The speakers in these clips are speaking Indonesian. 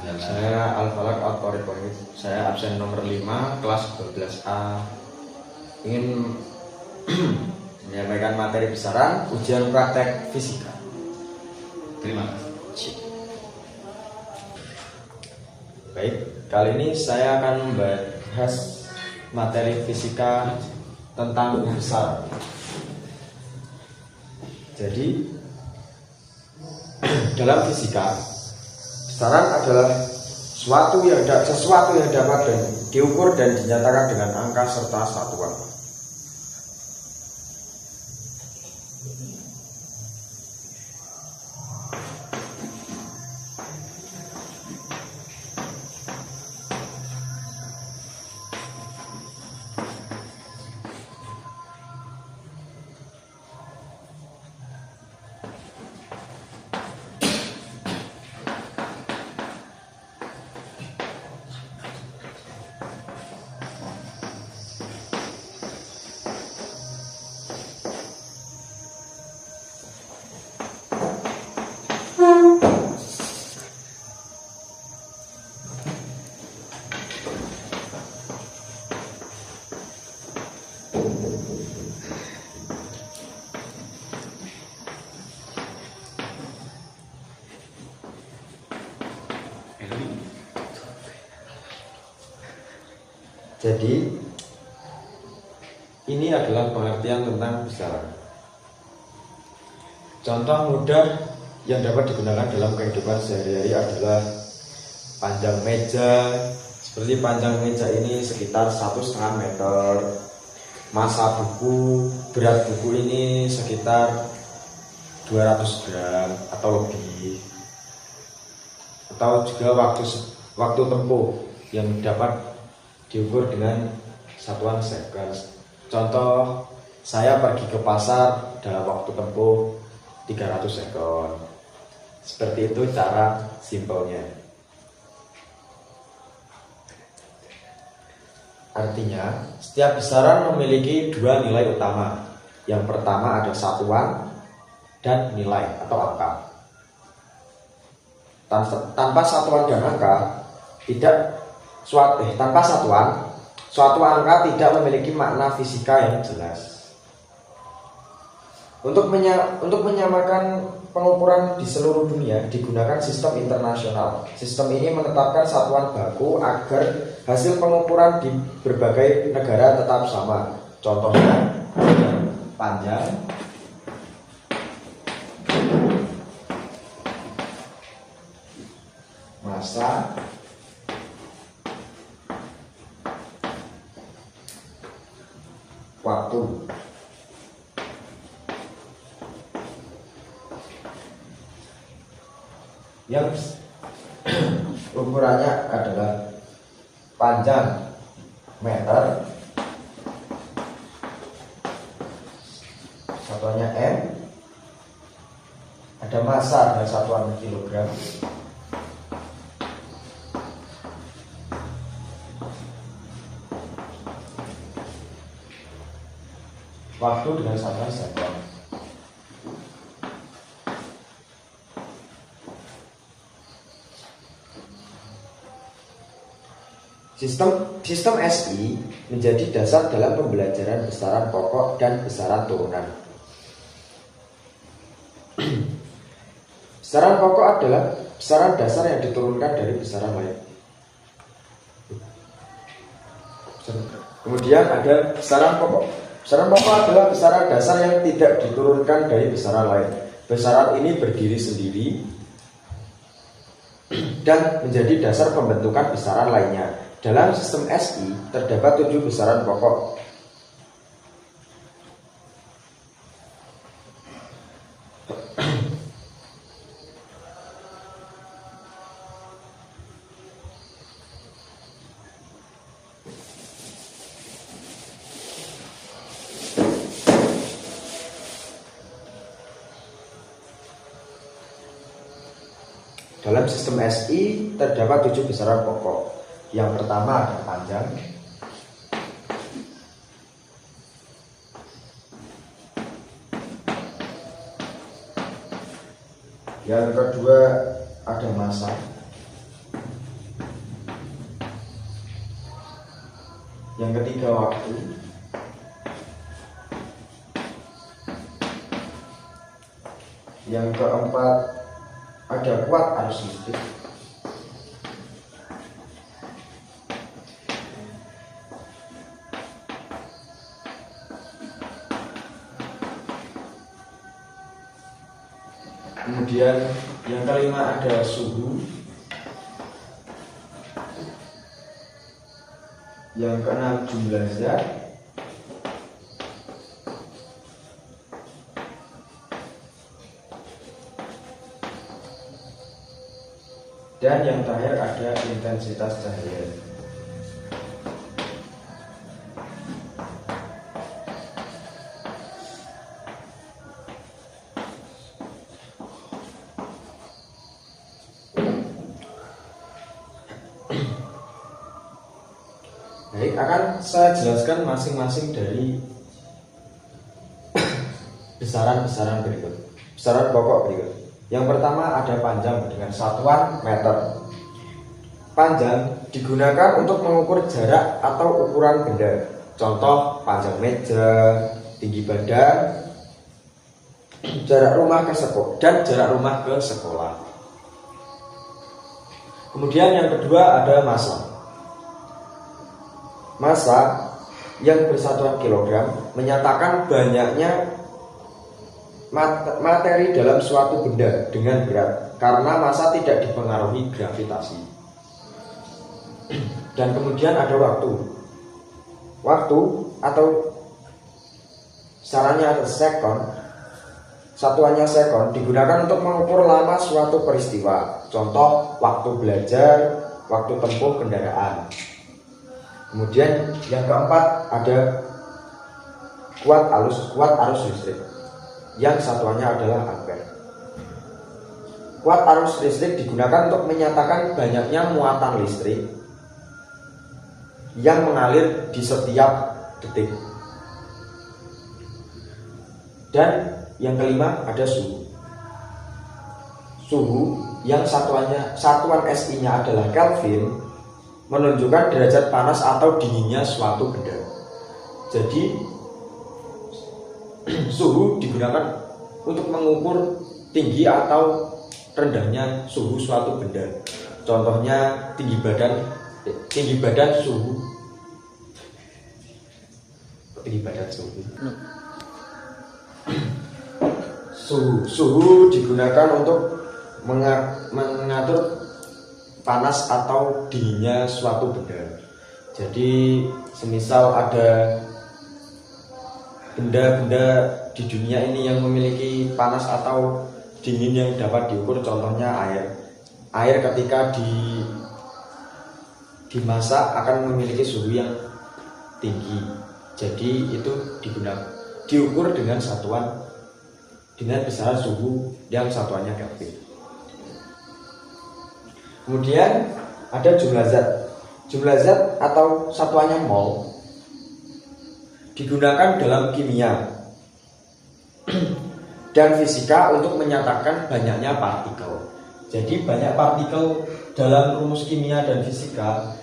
Saya Al-Falak Al-Qoriqoid. Saya absen nomor 5 kelas 12A. Ingin menyampaikan materi besaran ujian praktek fisika. Terima kasih. Baik, kali ini saya akan membahas materi fisika tentang besar. Jadi dalam fisika, besaran adalah sesuatu yang dapat diukur dan dinyatakan dengan angka serta satuan. Jadi ini adalah pengertian tentang besaran. Contoh mudah yang dapat digunakan dalam kehidupan sehari-hari adalah panjang meja. Seperti panjang meja ini sekitar 1,5 meter. Massa buku, berat buku ini sekitar 200 gram atau lebih. Atau juga waktu tempuh yang dapat diukur dengan satuan seconds. Contoh, saya pergi ke pasar dalam waktu tempuh 300 sekon. Seperti itu cara simpelnya. Artinya, setiap besaran memiliki dua nilai utama. Yang pertama ada satuan dan nilai atau angka. Tanpa satuan dan angka, tanpa satuan, suatu angka tidak memiliki makna fisika yang jelas. Untuk menyamakan pengukuran di seluruh dunia digunakan sistem internasional. Sistem ini menetapkan satuan baku agar hasil pengukuran di berbagai negara tetap sama. Contohnya panjang, massa, waktu. Yang ukurannya adalah panjang meter, satuannya M, ada massa dengan satuan kilogram, waktu dengan satuan sekon. Sistem SI menjadi dasar dalam pembelajaran besaran pokok dan besaran turunan. Besaran pokok adalah besaran dasar yang diturunkan dari besaran lain. Kemudian ada besaran pokok. Besaran pokok adalah besaran dasar yang tidak diturunkan dari besaran lain. Besaran ini berdiri sendiri dan menjadi dasar pembentukan besaran lainnya. Dalam sistem SI terdapat 7 besaran pokok. Dalam sistem SI terdapat 7 besaran pokok. Yang pertama ada panjang, yang kedua ada massa, Yang ketiga waktu. Yang keempat ada kuat arus listrik. Kemudian yang kelima ada suhu. Yang keenam jumlah zat. Dan yang terakhir ada intensitas cahaya. Baik, akan saya jelaskan masing-masing dari besaran-besaran berikut. Besaran pokok berikut. Yang pertama ada panjang dengan satuan meter. Panjang digunakan untuk mengukur jarak atau ukuran benda. Contoh panjang meja, tinggi badan, jarak rumah ke sekolah dan jarak rumah ke sekolah. Kemudian yang kedua ada massa. Massa yang bersatuan kilogram menyatakan banyaknya materi dalam suatu benda dengan berat karena massa tidak dipengaruhi gravitasi. Dan kemudian ada waktu. Waktu atau caranya ada sekon. Satuannya sekon digunakan untuk mengukur lama suatu peristiwa. Contoh waktu belajar, waktu tempuh kendaraan. Kemudian yang keempat ada kuat arus listrik yang satuannya adalah ampere. Kuat arus listrik digunakan untuk menyatakan banyaknya muatan listrik yang mengalir di setiap detik. Dan yang kelima ada suhu. Suhu yang satuan SI-nya adalah Kelvin menunjukkan derajat panas atau dinginnya suatu benda. Jadi suhu digunakan untuk mengukur tinggi atau rendahnya suhu suatu benda. Contohnya tinggi badan suhu. Suhu digunakan untuk mengatur panas atau dinginnya suatu benda. Jadi semisal ada benda-benda di dunia ini yang memiliki panas atau dingin yang dapat diukur, contohnya air. Air ketika dimasak akan memiliki suhu yang tinggi. Jadi itu diukur dengan besaran suhu yang satuannya Kelvin. Kemudian ada jumlah zat. Jumlah zat atau satuannya mol digunakan dalam kimia dan fisika untuk menyatakan banyaknya partikel. Jadi banyak partikel dalam rumus kimia dan fisika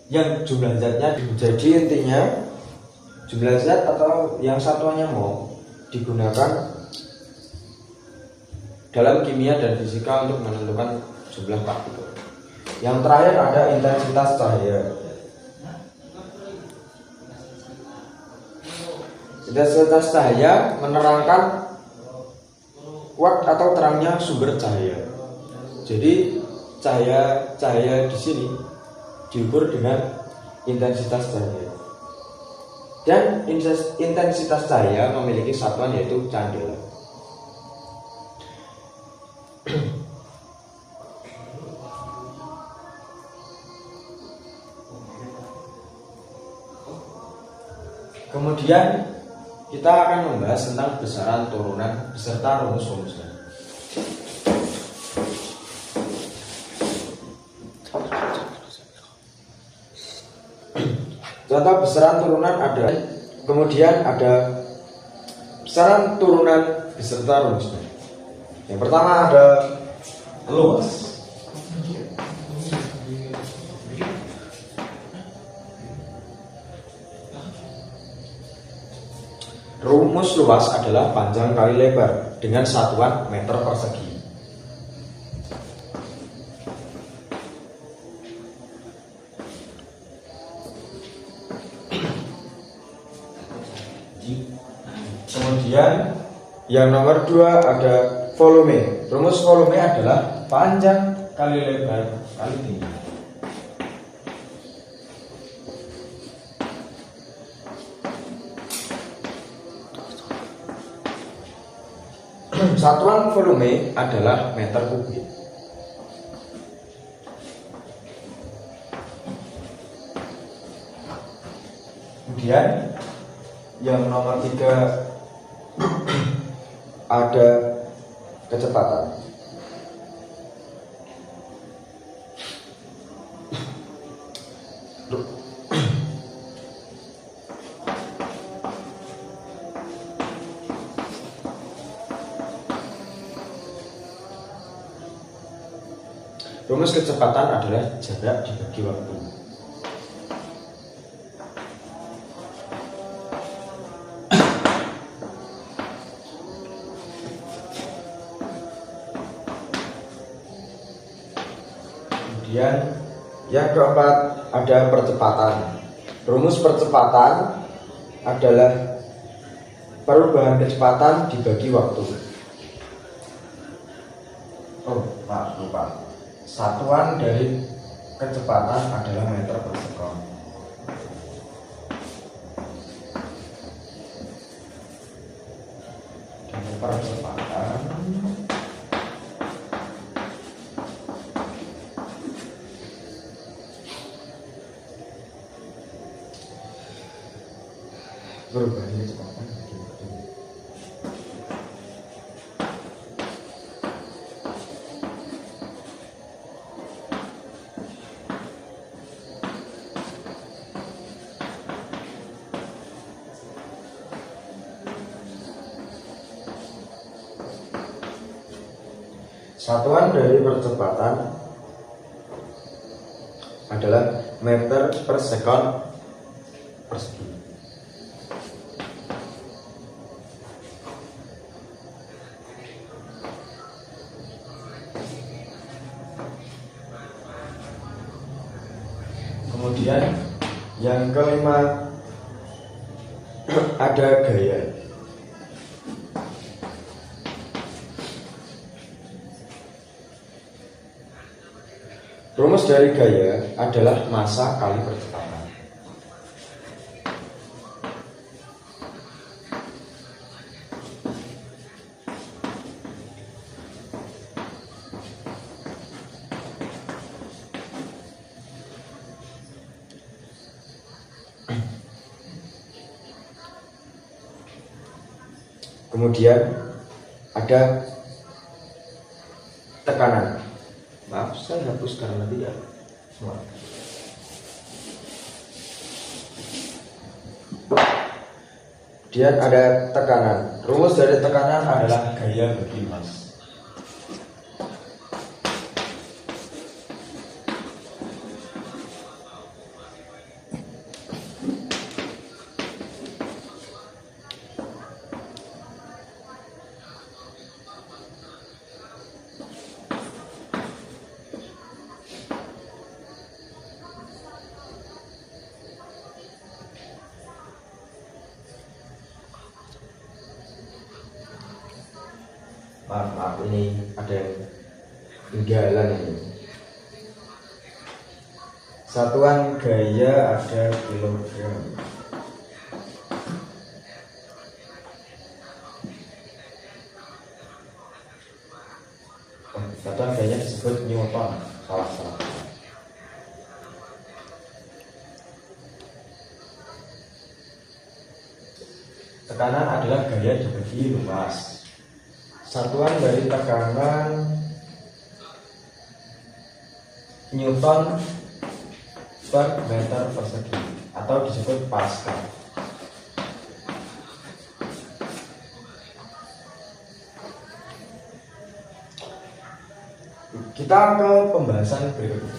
yang jumlah zatnya. Jadi intinya jumlah zat atau yang satuannya mol digunakan dalam kimia dan fisika untuk menentukan jumlah partikel. Yang terakhir ada intensitas cahaya. Intensitas cahaya menerangkan kuat atau terangnya sumber cahaya. Jadi cahaya di sini diukur dengan intensitas cahaya. Dan intensitas cahaya memiliki satuan yaitu candela. Kemudian kita akan membahas tentang besaran turunan beserta rumus-rumusnya. Contoh besaran turunan ada, kemudian ada besaran turunan beserta rumusnya. Yang pertama ada luas. Rumus luas adalah panjang kali lebar dengan satuan meter persegi. Kemudian yang nomor 2 ada volume. Rumus volume adalah panjang kali lebar kali tinggi. Satuan volume adalah meter kubik. Kemudian yang nomor 3 ada kecepatan. Rumus kecepatan adalah jarak dibagi waktu. Kemudian yang keempat ada percepatan. Rumus percepatan adalah perubahan kecepatan dibagi waktu. Lupa. Satuan dari kecepatan adalah meter per sekon. Dan percepatan perubahan kecepatan dibagi waktu. Satuan dari percepatan adalah meter per sekon persegi. Kemudian yang kelima ada gaya. Rumus dari gaya adalah massa kali percepatan. Kemudian ada tekanan. Maaf, saya hapus karena tidak semua. Kemudian ada tekanan. Rumus dari tekanan adalah gaya bagi mas. Maaf, ini ada yang ketinggalan ini. Satuan gaya ada kilogram. Satuan gayanya disebut Newton. Salah. Tekanan adalah gaya dibagi luas. Satuan dari tekanan Newton per meter persegi atau disebut Pascal. Kita ke pembahasan berikutnya.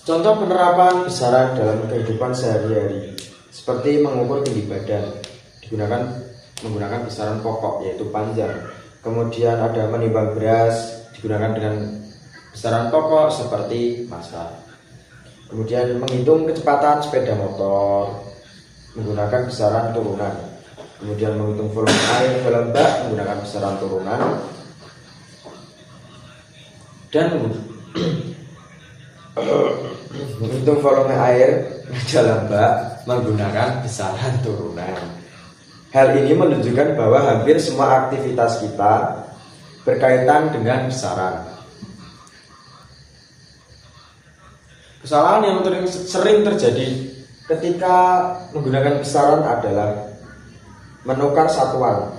Contoh penerapan besaran dalam kehidupan sehari-hari seperti mengukur tinggi badan menggunakan besaran pokok yaitu panjang. Kemudian ada menimbang beras digunakan dengan besaran pokok seperti massa. Kemudian menghitung kecepatan sepeda motor menggunakan besaran turunan. Kemudian menghitung volume air dalam bak menggunakan besaran turunan. Dan menghitung volume air dalam bak menggunakan besaran turunan. Hal ini menunjukkan bahwa hampir semua aktivitas kita berkaitan dengan besaran. Kesalahan yang sering terjadi ketika menggunakan besaran adalah menukar satuan.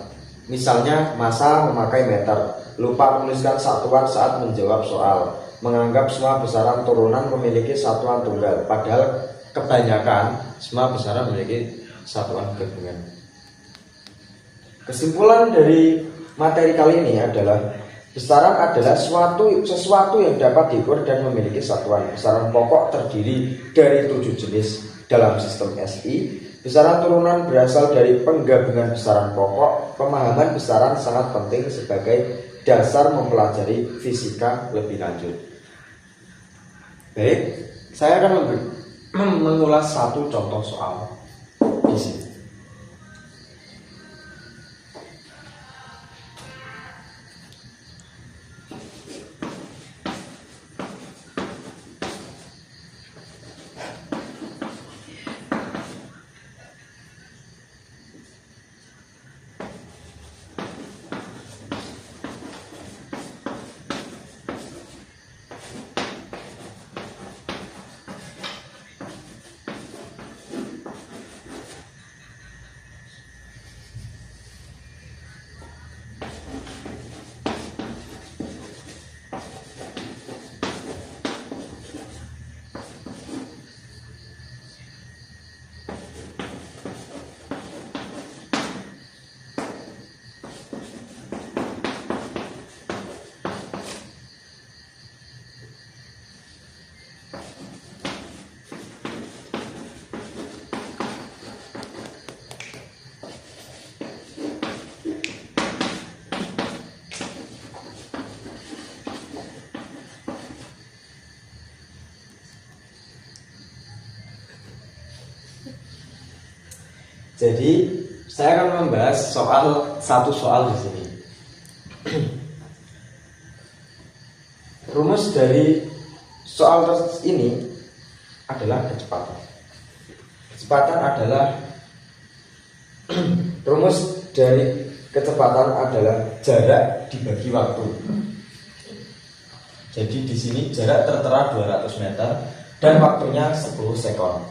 Misalnya massa memakai meter, lupa menuliskan satuan saat menjawab soal, menganggap semua besaran turunan memiliki satuan tunggal, padahal kebanyakan semua besaran memiliki satuan gabungan. Kesimpulan dari materi kali ini adalah besaran adalah sesuatu yang dapat diukur dan memiliki satuan. Besaran pokok terdiri dari 7 jenis dalam sistem SI. Besaran turunan berasal dari penggabungan besaran pokok. Pemahaman besaran sangat penting sebagai dasar mempelajari fisika lebih lanjut. Baik, saya akan mengulas satu contoh soal di sini. Jadi saya akan membahas satu soal di sini. Rumus dari soal ini adalah kecepatan. Kecepatan adalah rumus dari kecepatan adalah jarak dibagi waktu. Jadi di sini jarak tertera 200 meter dan waktunya 10 sekon.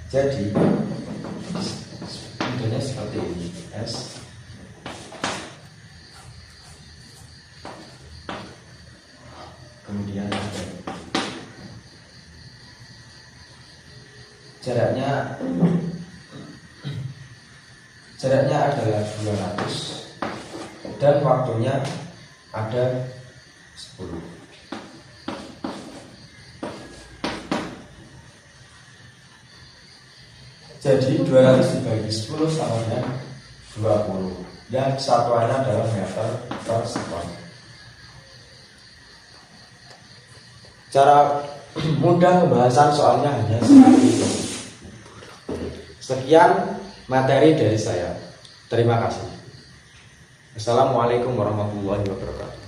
Jadi modelnya seperti ini. S kemudian jaraknya adalah 200 dan waktunya ada 10. Jadi 200 dibagi 10 sama dengan 20. Dan satuannya adalah meter per sekon. Cara mudah pembahasan soalnya hanya seperti ini. Sekian materi dari saya. Terima kasih. Assalamualaikum warahmatullahi wabarakatuh.